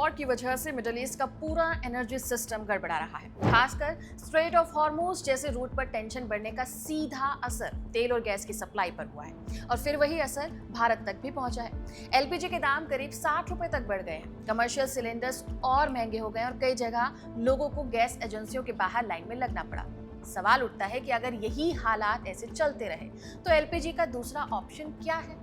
War की वजह से मिडिल ईस्ट का पूरा एनर्जी सिस्टम गड़बड़ा रहा है। खासकर स्ट्रेट ऑफ हॉर्मुज जैसे रूट पर टेंशन बढ़ने का सीधा असर तेल और गैस की सप्लाई पर हुआ है और फिर वही असर भारत तक भी पहुंचा है। एलपीजी के दाम करीब 60 रुपए तक बढ़ गए हैं, कमर्शियल सिलेंडर्स और महंगे हो गए और कई जगह लोगों को गैस एजेंसियों के बाहर लाइन में लगना पड़ा। सवाल उठता है कि अगर यही हालात ऐसे चलते रहे तो एलपीजी का दूसरा ऑप्शन क्या है।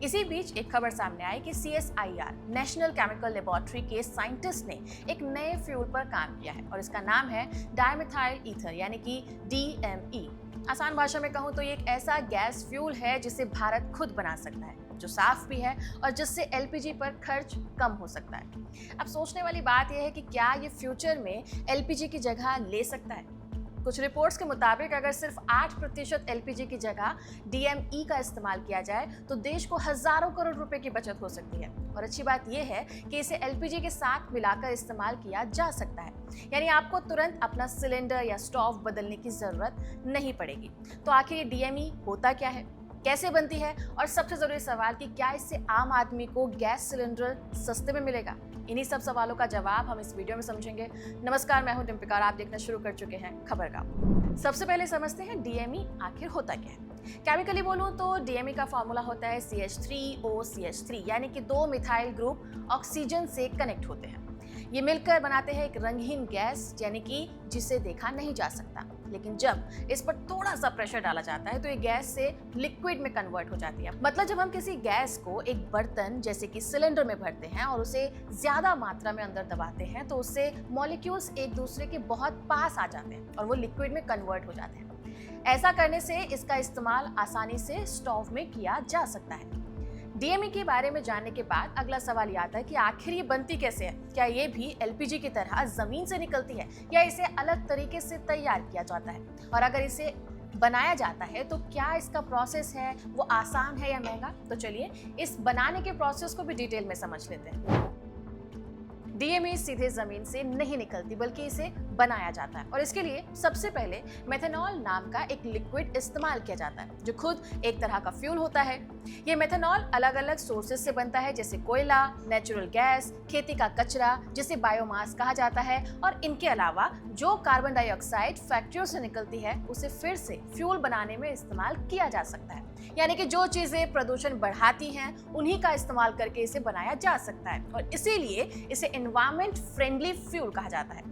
इसी बीच एक खबर सामने आई कि CSIR नेशनल केमिकल लेबोरेटरी के साइंटिस्ट ने एक नए फ्यूल पर काम किया है और इसका नाम है डायमिथाइल ईथर यानी कि DME। आसान भाषा में कहूँ तो ये एक ऐसा गैस फ्यूल है जिसे भारत खुद बना सकता है, जो साफ भी है और जिससे एलपीजी पर खर्च कम हो सकता है। अब सोचने वाली बात यह है कि क्या ये फ्यूचर में एलपीजी की जगह ले सकता है। कुछ रिपोर्ट्स के मुताबिक अगर सिर्फ 8% एलपीजी की जगह DME का इस्तेमाल किया जाए तो देश को हजारों करोड़ रुपए की बचत हो सकती है। और अच्छी बात यह है कि इसे एलपीजी के साथ मिलाकर इस्तेमाल किया जा सकता है, यानी आपको तुरंत अपना सिलेंडर या स्टोव बदलने की जरूरत नहीं पड़ेगी। तो आखिर ये DME होता क्या है, कैसे बनती है और सबसे जरूरी सवाल कि क्या इससे आम आदमी को गैस सिलेंडर सस्ते में मिलेगा। इन्हीं सब सवालों का जवाब हम इस वीडियो में समझेंगे। नमस्कार, मैं हूं डिम्पिका और आप देखना शुरू कर चुके हैं खबरगांव। सबसे पहले समझते हैं DME आखिर होता क्या है। केमिकली बोलूं तो DME का फॉर्मूला होता है CH3OCH3 यानी कि 2 मिथाइल ग्रुप ऑक्सीजन से कनेक्ट होते हैं। ये मिलकर बनाते हैं एक रंगीन गैस यानी कि जिसे देखा नहीं जा सकता, लेकिन जब इस पर थोड़ा सा प्रेशर डाला जाता है तो ये गैस से लिक्विड में कन्वर्ट हो जाती है। मतलब जब हम किसी गैस को एक बर्तन जैसे कि सिलेंडर में भरते हैं और उसे ज्यादा मात्रा में अंदर दबाते हैं तो उससे मॉलिक्यूल्स एक दूसरे के बहुत पास आ जाते हैं और वो लिक्विड में कन्वर्ट हो जाते हैं। ऐसा करने से इसका इस्तेमाल आसानी से स्टोव में किया जा सकता है। DME के बारे में जानने के बाद अगला सवाल ये आता है कि आखिर ये बनती कैसे है। क्या ये भी एलपीजी की तरह जमीन से निकलती है या इसे अलग तरीके से तैयार किया जाता है, और अगर इसे बनाया जाता है तो क्या इसका प्रोसेस है वो आसान है या महंगा। तो चलिए इस बनाने के प्रोसेस को भी डिटेल में समझ लेते हैं। DME सीधे जमीन से नहीं निकलती बल्कि इसे बनाया जाता है और इसके लिए सबसे पहले मेथनॉल नाम का एक लिक्विड इस्तेमाल किया जाता है जो खुद एक तरह का फ्यूल होता है। ये मेथनॉल अलग अलग सोर्सेज से बनता है जैसे कोयला, नेचुरल गैस, खेती का कचरा जिसे बायोमास कहा जाता है, और इनके अलावा जो कार्बन डाइऑक्साइड फैक्ट्रियों से निकलती है उसे फिर से फ्यूल बनाने में इस्तेमाल किया जा सकता है। यानी कि जो चीजें प्रदूषण बढ़ाती हैं उन्हीं का इस्तेमाल करके इसे बनाया जा सकता है और इसीलिए इसे एनवायरमेंट फ्रेंडली फ्यूल कहा जाता है।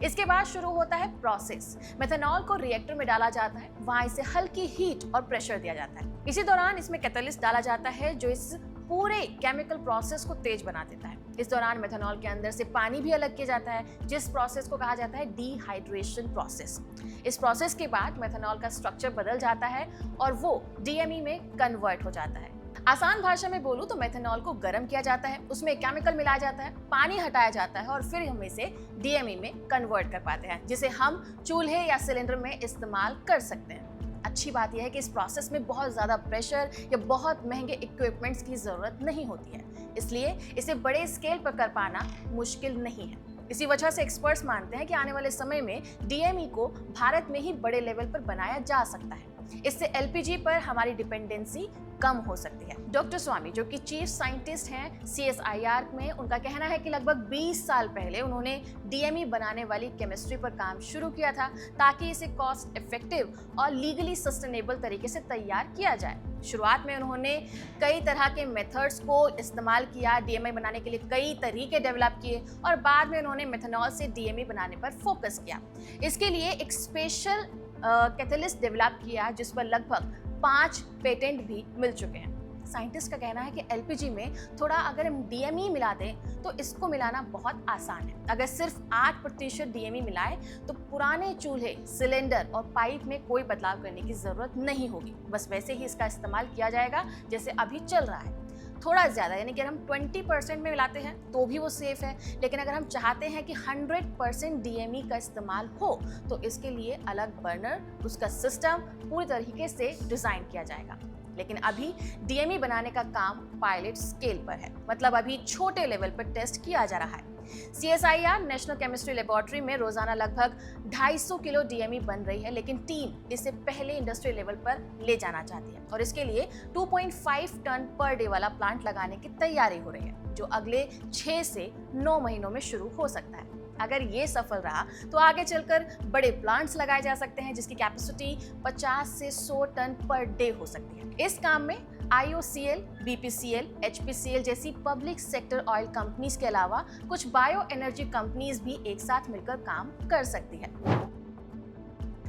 इसके बाद शुरू होता है प्रोसेस। मेथनॉल को रिएक्टर में डाला जाता है, वहां इसे हल्की हीट और प्रेशर दिया जाता है। इसी दौरान इसमें कैटलिस्ट डाला जाता है जो इस पूरे केमिकल प्रोसेस को तेज बना देता है। इस दौरान मेथनॉल के अंदर से पानी भी अलग किया जाता है जिस प्रोसेस को कहा जाता है डिहाइड्रेशन प्रोसेस। इस प्रोसेस के बाद मेथनॉल का स्ट्रक्चर बदल जाता है और वो DME में कन्वर्ट हो जाता है। आसान भाषा में बोलूं तो मेथनॉल को गर्म किया जाता है, उसमें केमिकल मिलाया जाता है, पानी हटाया जाता है और फिर हम इसे DME में कन्वर्ट कर पाते हैं जिसे हम चूल्हे या सिलेंडर में इस्तेमाल कर सकते हैं। अच्छी बात यह है कि इस प्रोसेस में बहुत ज़्यादा प्रेशर या बहुत महंगे इक्विपमेंट्स की ज़रूरत नहीं होती है, इसलिए इसे बड़े स्केल पर कर पाना मुश्किल नहीं है। इसी वजह से एक्सपर्ट्स मानते हैं कि आने वाले समय में DME को भारत में ही बड़े लेवल पर बनाया जा सकता है। इससे एलपीजी पर हमारी डिपेंडेंसी कम हो सकती है। डॉक्टर स्वामी जो कि चीफ साइंटिस्ट हैं CSIR में, उनका कहना है कि लगभग 20 साल पहले उन्होंने DME बनाने वाली केमिस्ट्री पर काम शुरू किया था ताकि इसे कॉस्ट इफेक्टिव और लीगली सस्टेनेबल तरीके से तैयार किया जाए। शुरुआत में उन्होंने कई तरह के मेथड्स को इस्तेमाल किया, DME बनाने के लिए कई तरीके डेवलप किए और बाद में उन्होंने मेथनॉल से DME बनाने पर फोकस किया। इसके लिए एक स्पेशल कैटलिस्ट डेवलप किया जिस पर लगभग 5 पेटेंट भी मिल चुके हैं। साइंटिस्ट का कहना है कि एलपीजी में थोड़ा अगर हम DME मिला दें तो इसको मिलाना बहुत आसान है। अगर सिर्फ 8% DME मिलाएं तो पुराने चूल्हे, सिलेंडर और पाइप में कोई बदलाव करने की जरूरत नहीं होगी, बस वैसे ही इसका इस्तेमाल किया जाएगा जैसे अभी चल रहा है। थोड़ा ज़्यादा यानी कि अगर हम 20% में मिलाते हैं तो भी वो सेफ है, लेकिन अगर हम चाहते हैं कि 100% DME का इस्तेमाल हो तो इसके लिए अलग बर्नर, उसका सिस्टम पूरी तरीके से डिज़ाइन किया जाएगा। लेकिन अभी DME बनाने का काम पायलट स्केल पर है, मतलब अभी छोटे लेवल पर टेस्ट किया जा रहा है। CSIR नेशनल केमिस्ट्री लेबोरेटरी में रोजाना लगभग 250 किलो DME बन रही है, लेकिन टीम इसे पहले इंडस्ट्रियल लेवल पर ले जाना चाहती है और इसके लिए 2.5 टन पर डे वाला प्लांट लगाने की तैयारी हो रही है। जो अगले 6 से 9 महीनों में शुरू हो सकता है। अगर ये सफल रहा तो आगे चलकर बड़े प्लांट्स लगाए जा सकते हैं जिसकी कैपेसिटी 50 से 100 टन पर डे हो सकती है। इस काम में IOCL, BPCL, HPCL जैसी पब्लिक सेक्टर ऑयल कंपनीज के अलावा कुछ बायो एनर्जी कंपनीज भी एक साथ मिलकर काम कर सकती है।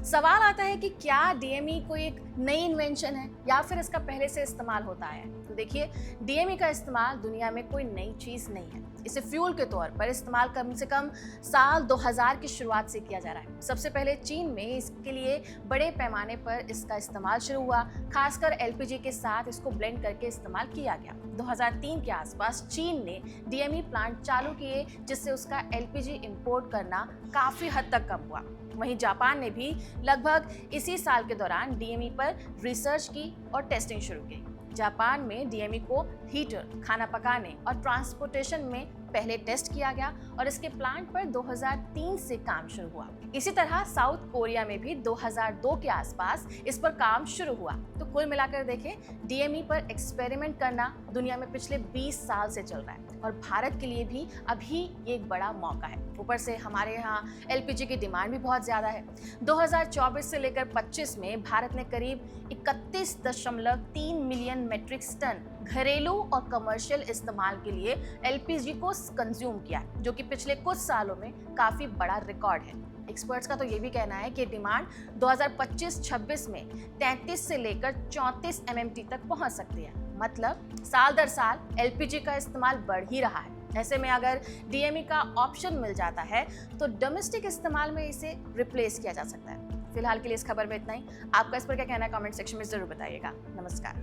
सवाल आता है कि क्या DME कोई एक नई इन्वेंशन है या फिर इसका पहले से इस्तेमाल होता है? तो देखिए, DME का इस्तेमाल दुनिया में कोई नई चीज नहीं है। इसे फ्यूल के तौर पर इस्तेमाल कम से कम साल 2000 की शुरुआत से किया जा रहा है। सबसे पहले चीन में इसके लिए बड़े पैमाने पर इसका इस्तेमाल शुरू हुआ। खासकर LPG के साथ इसको ब्लेंड करके इस्तेमाल किया गया। 2003 के आसपास चीन ने DME प्लांट चालू किए जिससे उसका LPG इंपोर्ट करना काफी हद तक कम हुआ। वहीं जापान ने भी लगभग इसी साल के दौरान DME पर रिसर्च की और टेस्टिंग शुरू की। जापान में DME को हीटर, खाना पकाने और ट्रांसपोर्टेशन में पहले टेस्ट किया गया और इसके प्लांट पर 2003 से काम शुरू हुआ। इसी तरह साउथ कोरिया में भी 2002 के आसपास इस पर काम शुरू हुआ। तो कुल मिलाकर देखें, DME पर एक्सपेरिमेंट करना दुनिया में पिछले 20 साल से चल रहा है और भारत के लिए भी अभी ये एक बड़ा मौका है। ऊपर से हमारे यहाँ LPG की डिमांड भी बहुत ज़्यादा है। 2024 से लेकर 25 में भारत ने करीब 31.3 मिलियन मेट्रिक टन घरेलू और कमर्शियल इस्तेमाल के लिए LPG को कंज्यूम किया, जो कि पिछले कुछ सालों में काफ़ी बड़ा रिकॉर्ड है। एक्सपर्ट्स का तो ये भी कहना है कि डिमांड 2025-26 में 33 से लेकर 34 MMT तक पहुंच सकती है। मतलब साल दर साल LPG का इस्तेमाल बढ़ ही रहा है। ऐसे में अगर DME का ऑप्शन मिल जाता है तो डोमेस्टिक इस्तेमाल में इसे रिप्लेस किया जा सकता है। फिलहाल के लिए इस खबर में इतना ही। आपका इस पर क्या कहना है कमेंट सेक्शन में जरूर बताइएगा। नमस्कार।